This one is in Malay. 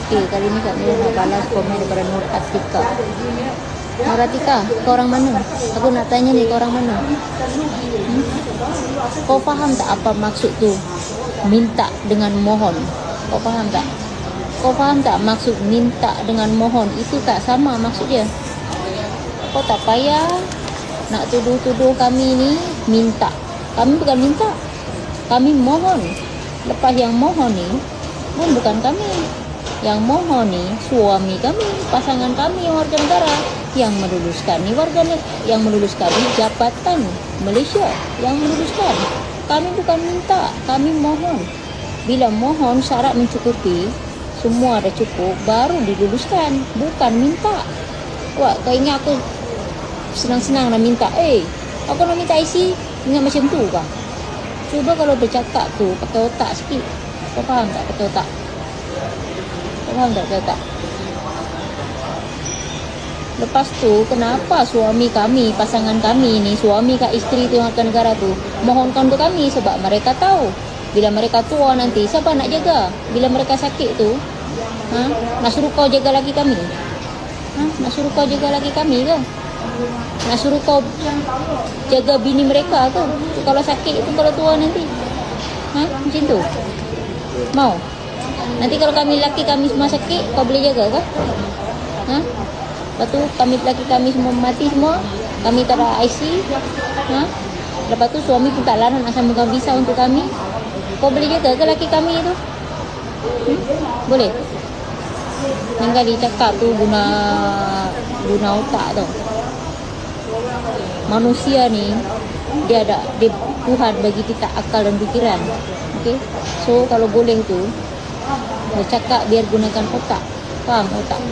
Okey, kali ni Kak Mira nak balas komen daripada Nur Atika. Nur Atika, kau orang mana? Aku nak tanya ni, kau orang mana? Kau faham tak apa maksud tu? Minta dengan mohon. Kau faham tak? Kau faham tak maksud minta dengan mohon? Itu tak sama maksud dia. Kau tak payah nak tuduh-tuduh kami ni minta. Kami bukan minta. Kami mohon. Lepas yang mohon ni pun bukan kami. Yang mohon ni suami kami, pasangan kami yang warga negara. Yang meluluskan ni warga negara, yang meluluskan ni Jabatan Malaysia yang meluluskan. Kami bukan minta, kami mohon. Bila mohon syarat mencukupi, semua dah cukup, baru diluluskan. Bukan minta. Wah, kau ingat aku senang-senang nak minta? Aku nak minta IC, ingat macam tu kah? Cuba kalau bercakap tu pakai otak sikit. Kau faham tak pakai otak? Kau faham tak pakai otak? Lepas tu, kenapa suami kami, pasangan kami ni, suami kat isteri tu yang warga negara tu, mohonkan untuk kami? Sebab mereka tahu bila mereka tua nanti, siapa nak jaga? Bila mereka sakit tu, nak suruh kau jaga lagi kami? Nak suruh kau jaga lagi kami ke? Nak suruh kau jaga bini mereka ke? Kalau sakit tu, kalau tua nanti, macam tu? Mau? Nanti kalau kami lelaki kami semua sakit, kau boleh jaga ke? Lepas tu lelaki kami semua mati semua, kami tak ada IC, lepas tu suami pun tak larang nak sambungkan visa untuk kami. Kau boleh jaga ke lelaki kami tu? Boleh? Yang kali cakap tu guna otak tau. Manusia ni dia Tuhan bagi kita akal dan fikiran. Okay? So kalau boleh tu bercakap biar gunakan otak. Faham otak?